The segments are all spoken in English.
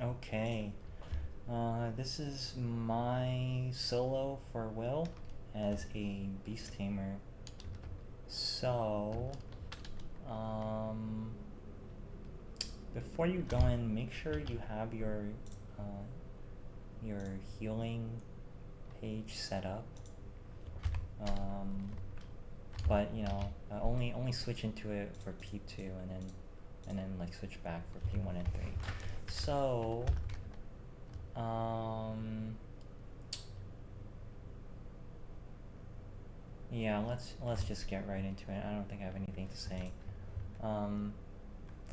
Okay. This is my solo for Will as a Beast Tamer. So, um, before you go in, make sure you have uh, your healing page set up. Um, but only switch into it for P2 and then like switch back for P1 and 3. So, um, yeah, let's just get right into it. I don't think I have anything to say. Um,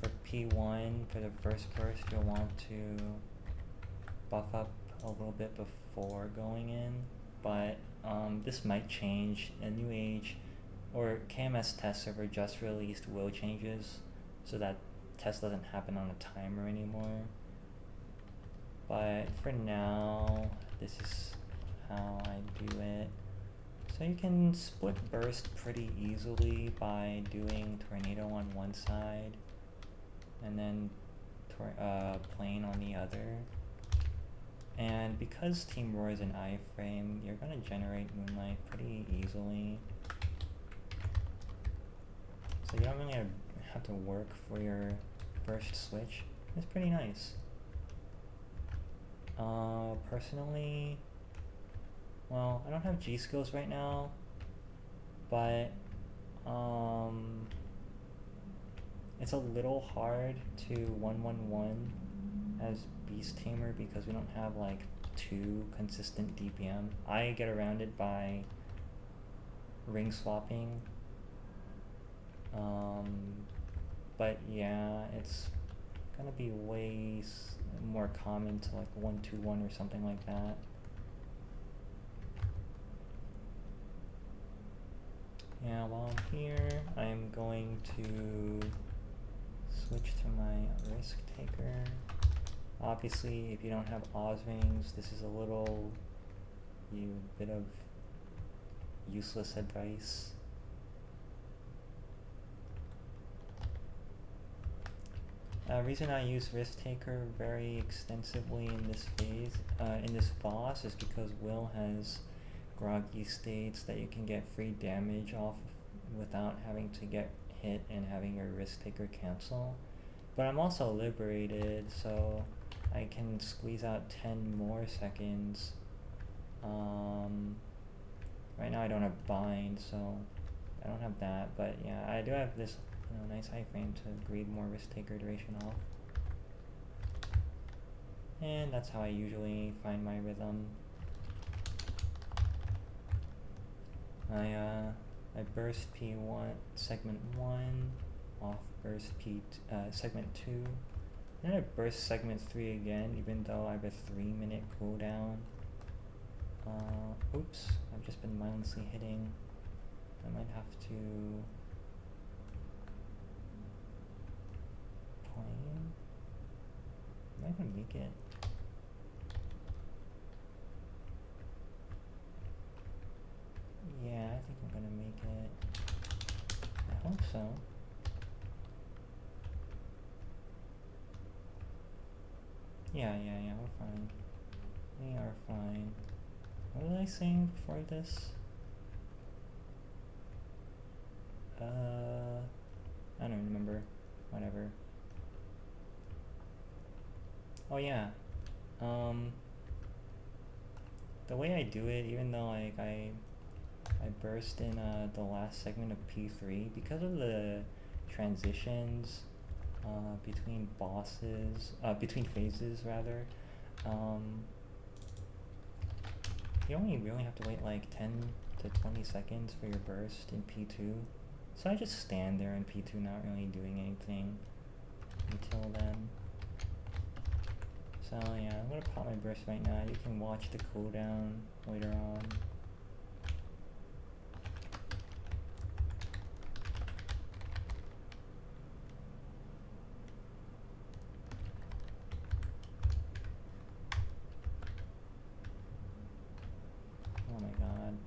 for P1, for the first burst, you'll want to buff up a little bit before going in, but this might change. A new age or KMS test server just released will changes, so that test doesn't happen on a timer anymore. But for now, this is how I do it. So you can split burst pretty easily by doing tornado on one side and then plane on the other. And because Team Roar is an iframe, you're going to generate Moonlight pretty easily. So you don't really have to work for your first switch. It's pretty nice. Personally, well, I don't have G skills right now, but it's a little hard to 1-1-1 as Beast Tamer because we don't have like 2 consistent DPM. I get around it by ring swapping. But yeah, it's gonna be way more common to like 1-2-1 or something like that. Yeah, while I'm here, I'm going to switch to my Risk Taker. Obviously, if you don't have Oz rings, this is a bit of useless advice. Reason I use Risk Taker very extensively in this phase, in this boss, is because Will has groggy states that you can get free damage off without having to get hit and having your Risk Taker cancel. But I'm also liberated, so I can squeeze out 10 more seconds. Right now I don't have bind, so I don't have that, but yeah, I do have this nice iframe to breathe more Risk Taker duration off. And that's how I usually find my rhythm. I burst P1 segment 1, off burst segment 2, then I burst segment 3 again, even though I have a 3-minute cooldown. Oops, I've just been mindlessly hitting. I might have to plane. Am I gonna make it? Yeah, I think I'm gonna make it. I hope so. Yeah, we're fine. We are fine. What was I saying before this? I don't remember. Whatever. Oh yeah. The way I do it, even though like I burst in the last segment of P3, because of the transitions between between phases rather, you only really have to wait like 10 to 20 seconds for your burst in P2. So I just stand there in P2 not really doing anything until then. So yeah, I'm gonna pop my burst right now. You can watch the cooldown later on. Oh my god.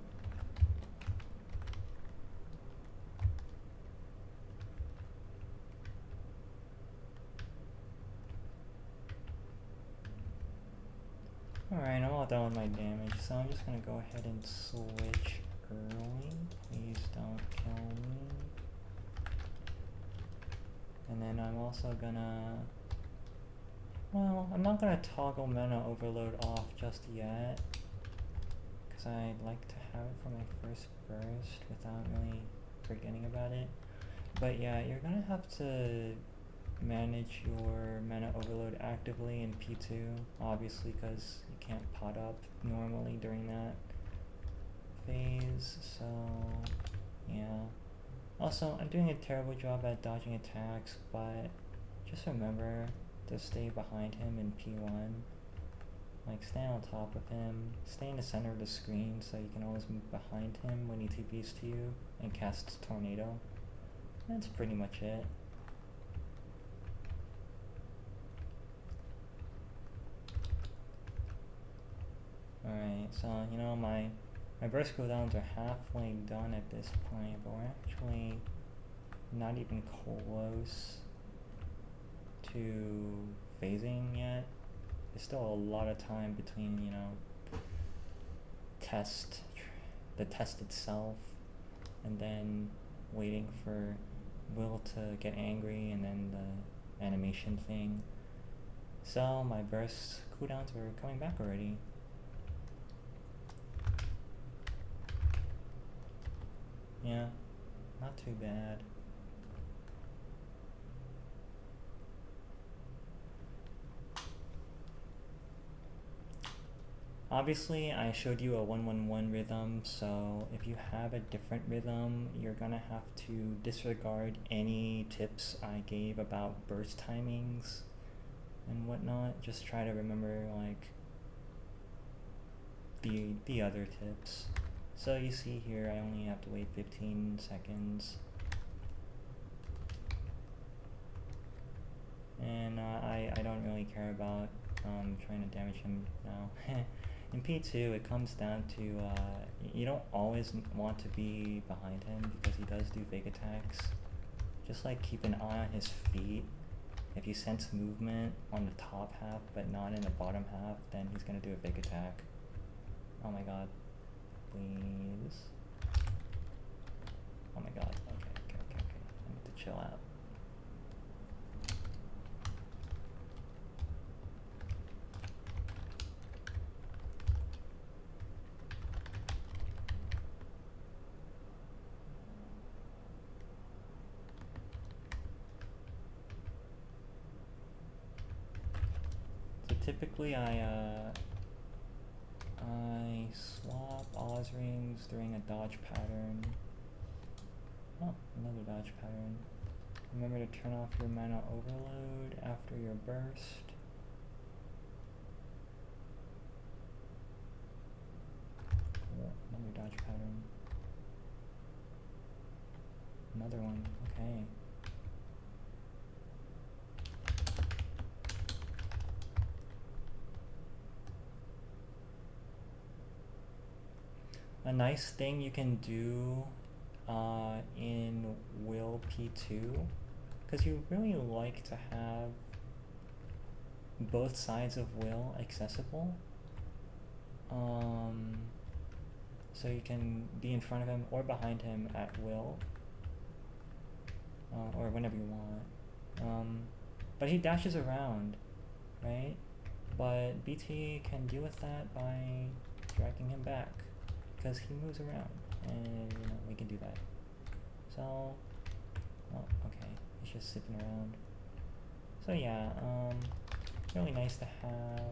Alright, I'm all done with my damage, so I'm just gonna go ahead and switch early. Please don't kill me. And then I'm also gonna... Well, I'm not gonna toggle mana overload off just yet, because I'd like to have it for my first burst without really forgetting about it. But yeah, you're gonna have to manage your mana overload actively in P2, obviously, because you can't pot up normally during that phase, so yeah. Also, I'm doing a terrible job at dodging attacks, but just remember to stay behind him in P1. Like, stay on top of him, stay in the center of the screen so you can always move behind him when he TPs to you and casts Tornado. That's pretty much it. Alright, so you know my burst cooldowns are halfway done at this point, but we're actually not even close to phasing yet. There's still a lot of time between, you know, the test itself, and then waiting for Will to get angry, and then the animation thing. So my burst cooldowns are coming back already. Yeah, not too bad. Obviously, I showed you a 1-1-1 rhythm, so if you have a different rhythm, you're gonna have to disregard any tips I gave about burst timings and whatnot. Just try to remember, like, the other tips. So you see here, I only have to wait 15 seconds. And I don't really care about trying to damage him now. In P2, it comes down to you don't always want to be behind him because he does do fake attacks. Just like keep an eye on his feet. If you sense movement on the top half but not in the bottom half, then he's gonna do a fake attack. Oh my god. Please. Oh my god. Okay. I need to chill out. So typically I swap Oz rings during a dodge pattern. Oh, another dodge pattern. Remember to turn off your mana overload after your burst. Cool. Another dodge pattern. Another one. Okay. A nice thing you can do in Will P2, because you really like to have both sides of Will accessible, so you can be in front of him or behind him at will, or whenever you want. But he dashes around, right? But BT can deal with that by dragging him back, because he moves around, and you know, we can do that. So, oh, okay, he's just zipping around. So yeah, really nice to have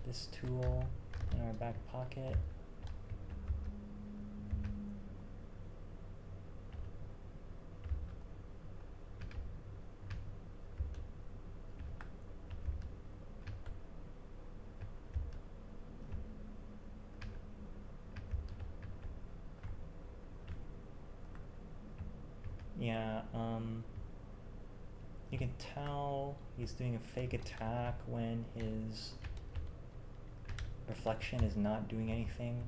this tool in our back pocket. Yeah, you can tell he's doing a fake attack when his reflection is not doing anything,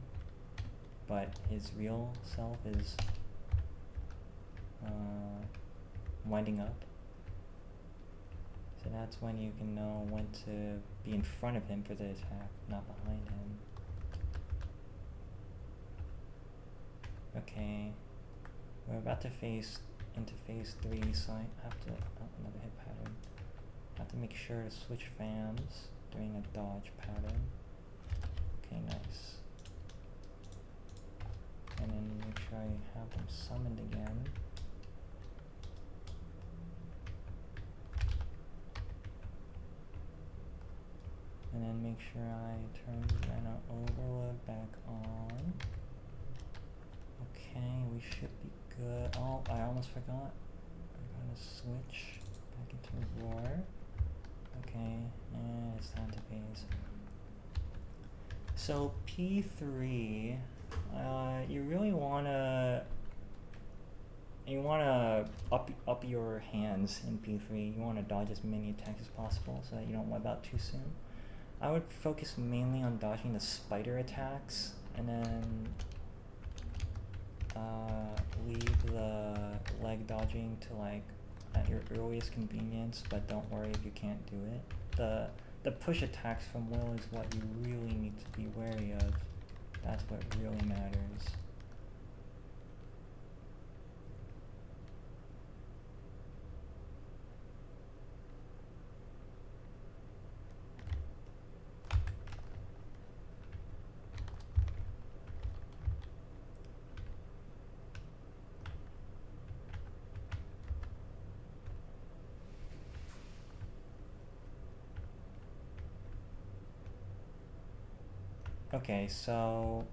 but his real self is winding up. So that's when you can know when to be in front of him for the attack, not behind him. Okay, we're about to phase into phase 3, so I have to, another hit pattern. I have to make sure to switch fams during a dodge pattern. Okay, nice. And then make sure I have them summoned again. And then make sure I turn the mana overload back on. Okay, we should be good. Oh, I almost forgot. I'm gonna switch back into Roar. Okay, and it's time to phase. So P3, you really wanna up your hands in P3. You wanna dodge as many attacks as possible so that you don't web out too soon. I would focus mainly on dodging the spider attacks, and then leave the leg dodging to like at your earliest convenience, but don't worry if you can't do it. The push attacks from Will is what you really need to be wary of. That's what really matters. Okay, so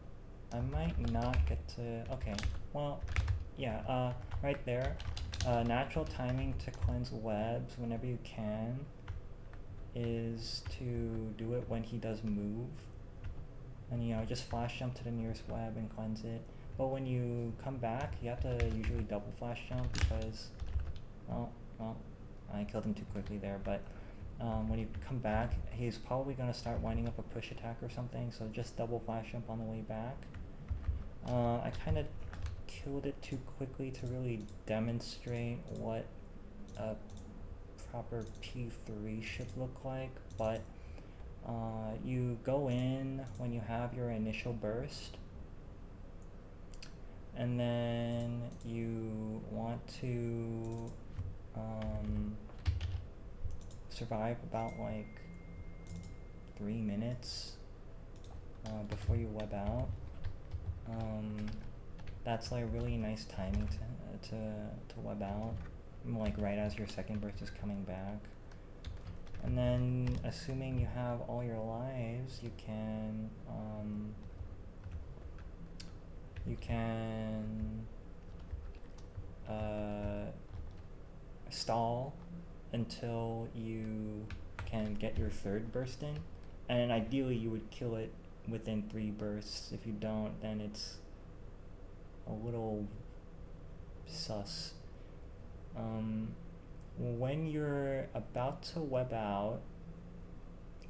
I might not get to, okay, well, yeah, right there, natural timing to cleanse webs whenever you can is to do it when he does move, and you know, just flash jump to the nearest web and cleanse it. But when you come back, you have to usually double flash jump because, well, I killed him too quickly there, but when you come back, he's probably going to start winding up a push attack or something, so just double flash jump on the way back. I kind of killed it too quickly to really demonstrate what a proper P3 should look like, but you go in when you have your initial burst, and then you want to survive about like 3 minutes before you web out. That's like really nice timing to web out, like right as your second burst is coming back. And then assuming you have all your lives, you can stall until you can get your third burst in, and ideally you would kill it within 3 bursts. If you don't, then it's a little sus. When you're about to web out,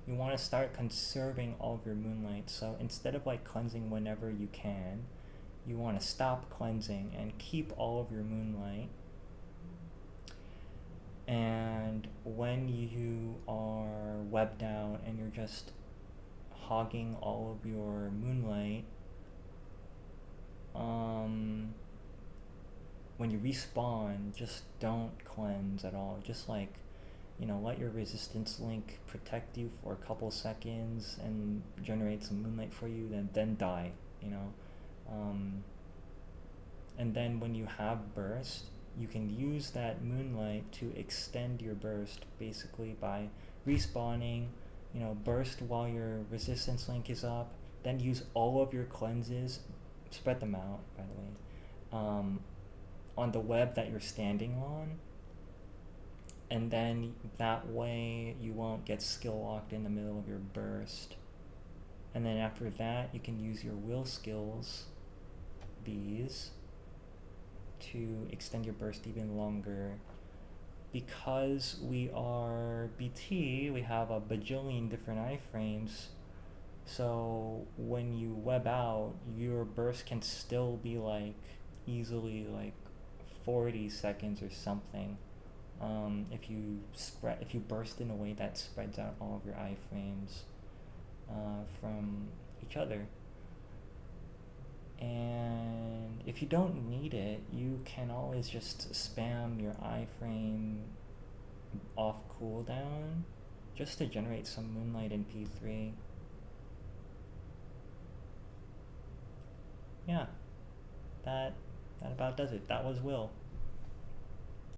you want to start conserving all of your moonlight. So instead of like cleansing whenever you can, you want to stop cleansing and keep all of your moonlight. And when you are webbed out and you're just hogging all of your moonlight, when you respawn, just don't cleanse at all. Just like, you know, let your resistance link protect you for a couple seconds and generate some moonlight for you, then die, you know. And then when you have burst, you can use that moonlight to extend your burst, basically by respawning, you know, burst while your resistance link is up, then use all of your cleanses, spread them out, by the way, on the web that you're standing on, and then that way you won't get skill locked in the middle of your burst. And then after that, you can use your will skills, these, to extend your burst even longer. Because we are BT, we have a bajillion different iframes, so when you web out, your burst can still be like easily like 40 seconds or something. if you burst in a way that spreads out all of your iframes from each other. And if you don't need it, you can always just spam your iframe off cooldown just to generate some moonlight in P3. Yeah, that about does it. That was Will.